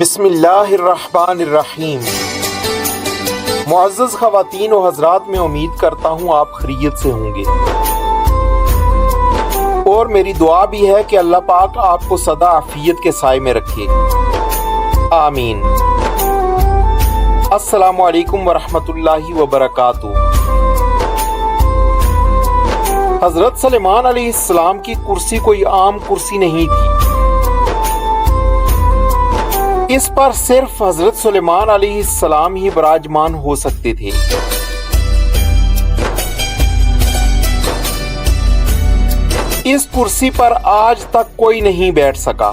بسم اللہ الرحمن الرحیم۔ معزز خواتین و حضرات، میں امید کرتا ہوں آپ خیریت سے ہوں گے، اور میری دعا بھی ہے کہ اللہ پاک آپ کو سدا عافیت کے سائے میں رکھے، آمین۔ السلام علیکم ورحمۃ اللہ وبرکاتہ۔ حضرت سلیمان علیہ السلام کی کرسی کوئی عام کرسی نہیں تھی، اس پر صرف حضرت سلیمان علیہ السلام ہی براجمان ہو سکتے تھے۔ اس کرسی پر آج تک کوئی نہیں بیٹھ سکا۔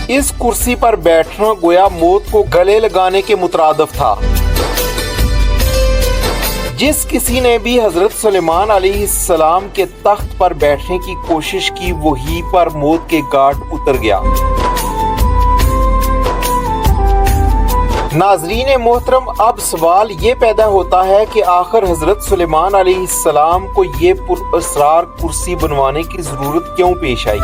اس کرسی پر بیٹھنا گویا موت کو گلے لگانے کے مترادف تھا۔ جس کسی نے بھی حضرت سلیمان علیہ السلام کے تخت پر بیٹھنے کی کوشش کی، وہی پر موت کے گھاٹ اتر گیا۔ ناظرین محترم، اب سوال یہ پیدا ہوتا ہے کہ آخر حضرت سلیمان علیہ السلام کو یہ پراسرار کرسی بنوانے کی ضرورت کیوں پیش آئی،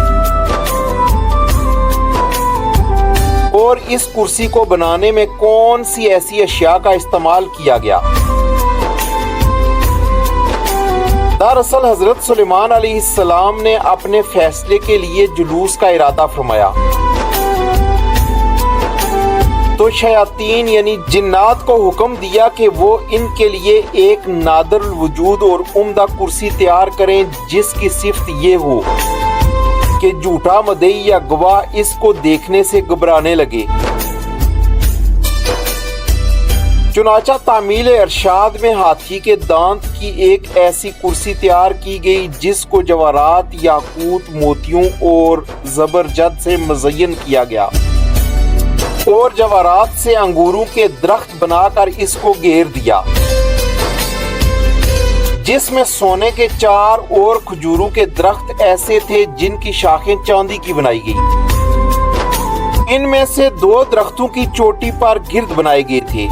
اور اس کرسی کو بنانے میں کون سی ایسی اشیاء کا استعمال کیا گیا؟ دراصل حضرت سلیمان علیہ السلام نے اپنے فیصلے کے لیے جلوس کا ارادہ فرمایا تو شیاطین یعنی جنات کو حکم دیا کہ وہ ان کے لیے ایک نادر الوجود اور عمدہ کرسی تیار کریں، جس کی صفت یہ ہو کہ جھوٹا مدعی یا گواہ اس کو دیکھنے سے گھبرانے لگے۔ چنانچہ تعمیل ارشاد میں ہاتھی کے دانت کی ایک ایسی کرسی تیار کی گئی جس کو جواہرات، یاقوت، موتیوں اور زبرجد سے مزین کیا گیا، اور جواہرات سے انگوروں کے درخت بنا کر اس کو گھیر دیا، جس میں سونے کے 4 اور کھجوروں کے درخت ایسے تھے جن کی شاخیں چاندی کی بنائی گئی۔ ان میں سے 2 درختوں کی چوٹی پر گرد بنائے گئے تھے،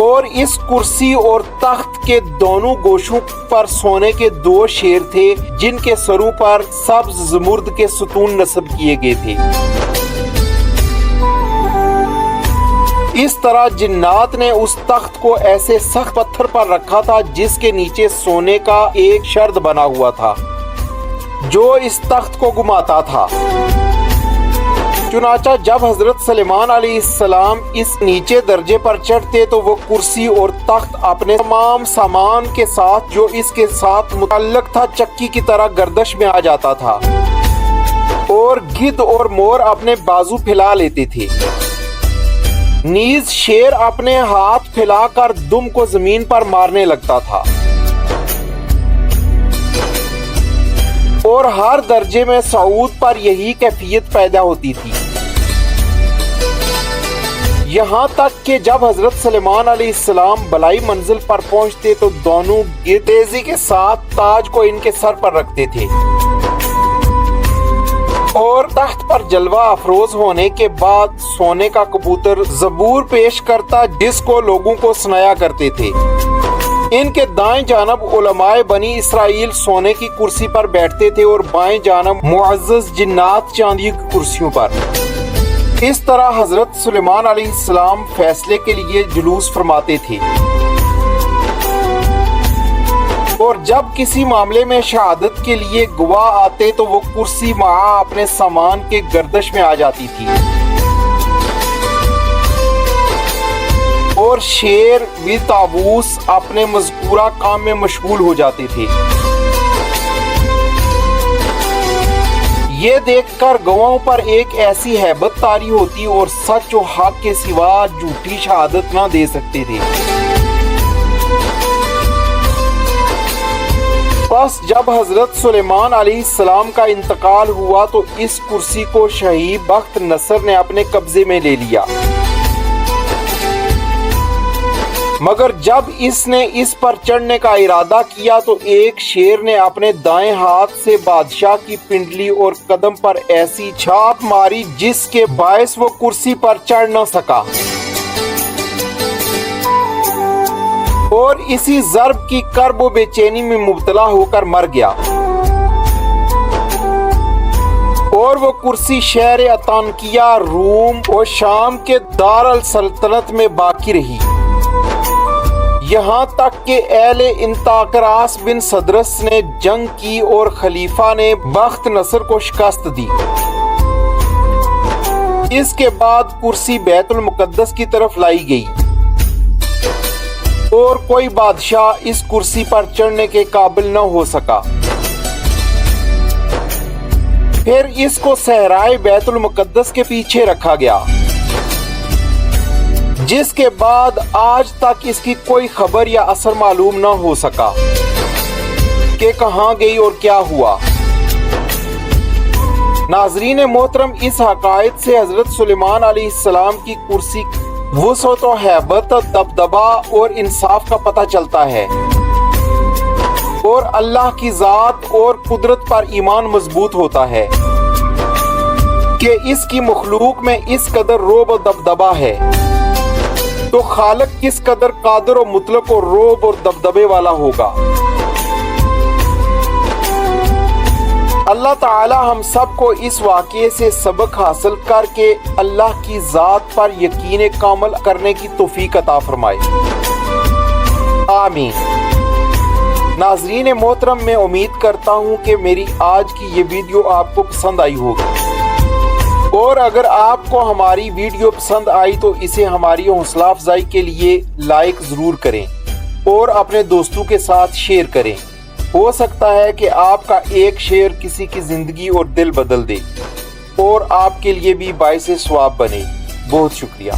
اور اس کرسی اور تخت کے دونوں گوشوں پر سونے کے 2 شیر تھے جن کے سروں پر سبز زمرد کے ستون نصب کیے گئے تھے۔ اس طرح جنات نے اس تخت کو ایسے سخت پتھر پر رکھا تھا جس کے نیچے سونے کا ایک شرد بنا ہوا تھا جو اس تخت کو گھماتا تھا۔ چنانچہ جب حضرت سلیمان علیہ السلام اس نیچے درجے پر چڑھتے تو وہ کرسی اور تخت اپنے تمام سامان کے ساتھ جو اس کے ساتھ متعلق تھا چکی کی طرح گردش میں آ جاتا تھا، اور گدھ اور مور اپنے بازو پھیلا لیتے تھے، نیز شیر اپنے ہاتھ پھیلا کر دم کو زمین پر مارنے لگتا تھا، اور ہر درجے میں صعود پر یہی کیفیت پیدا ہوتی تھی، یہاں تک کہ جب حضرت سلیمان علیہ السلام بلائی منزل پر پہنچتے تو دونوں تیزی کے ساتھ تاج کو ان کے سر پر رکھتے تھے، اور تخت پر جلوہ افروز ہونے کے بعد سونے کا کبوتر زبور پیش کرتا جس کو لوگوں کو سنایا کرتے تھے۔ ان کے دائیں جانب علماء بنی اسرائیل سونے کی کرسی پر بیٹھتے تھے اور بائیں جانب معزز جنات چاندی کی کرسیوں پر۔ اس طرح حضرت سلیمان علیہ السلام فیصلے کے لیے جلوس فرماتے تھے، اور جب کسی معاملے میں شہادت کے لیے گواہ آتے تو وہ کرسی مع اپنے سامان کے گردش میں آ جاتی تھی، اور شیر بھی طاووس اپنے مذکورہ کام میں مشغول ہو جاتے تھے۔ یہ دیکھ کر گواہوں پر ایک ایسی ہیبت طاری ہوتی اور سچ و حق کے سوا جھوٹی شہادت نہ دے سکتے تھے۔ بس جب حضرت سلیمان علیہ السلام کا انتقال ہوا تو اس کرسی کو شاہی بخت نصر نے اپنے قبضے میں لے لیا، مگر جب اس نے اس پر چڑھنے کا ارادہ کیا تو ایک شیر نے اپنے دائیں ہاتھ سے بادشاہ کی پنڈلی اور قدم پر ایسی چھاپ ماری جس کے باعث وہ کرسی پر چڑھ نہ سکا، اور اسی ضرب کی کرب و بے چینی میں مبتلا ہو کر مر گیا۔ اور وہ کرسی شہر اطانکیہ روم اور شام کے دار السلطنت میں باقی رہی، یہاں تک کہ اہل انتاکراس بن صدرس نے جنگ کی اور خلیفہ نے بخت نصر کو شکست دی۔ اس کے بعد کرسی بیت المقدس کی طرف لائی گئی اور کوئی بادشاہ اس کرسی پر چڑھنے کے قابل نہ ہو سکا۔ پھر اس کو صحرائے بیت المقدس کے پیچھے رکھا گیا، جس کے بعد آج تک اس کی کوئی خبر یا اثر معلوم نہ ہو سکا کہ کہاں گئی اور کیا ہوا۔ ناظرین محترم، اس حقائق سے حضرت سلیمان علیہ السلام کی کرسی وسعت و ہیبت، دبدبہ اور انصاف کا پتہ چلتا ہے، اور اللہ کی ذات اور قدرت پر ایمان مضبوط ہوتا ہے کہ اس کی مخلوق میں اس قدر رعب و دبدبہ ہے، تو خالق کس قدر قادر و مطلق اور رعب اور دبدبے والا ہوگا۔ اللہ تعالی ہم سب کو اس واقعے سے سبق حاصل کر کے اللہ کی ذات پر یقین کامل کرنے کی توفیق عطا فرمائے، آمین۔ ناظرین محترم، میں امید کرتا ہوں کہ میری آج کی یہ ویڈیو آپ کو پسند آئی ہوگی، اور اگر آپ کو ہماری ویڈیو پسند آئی تو اسے ہماری حوصلہ افزائی کے لیے لائک ضرور کریں اور اپنے دوستوں کے ساتھ شیئر کریں۔ ہو سکتا ہے کہ آپ کا ایک شیئر کسی کی زندگی اور دل بدل دے اور آپ کے لیے بھی باعث ثواب بنے۔ بہت شکریہ۔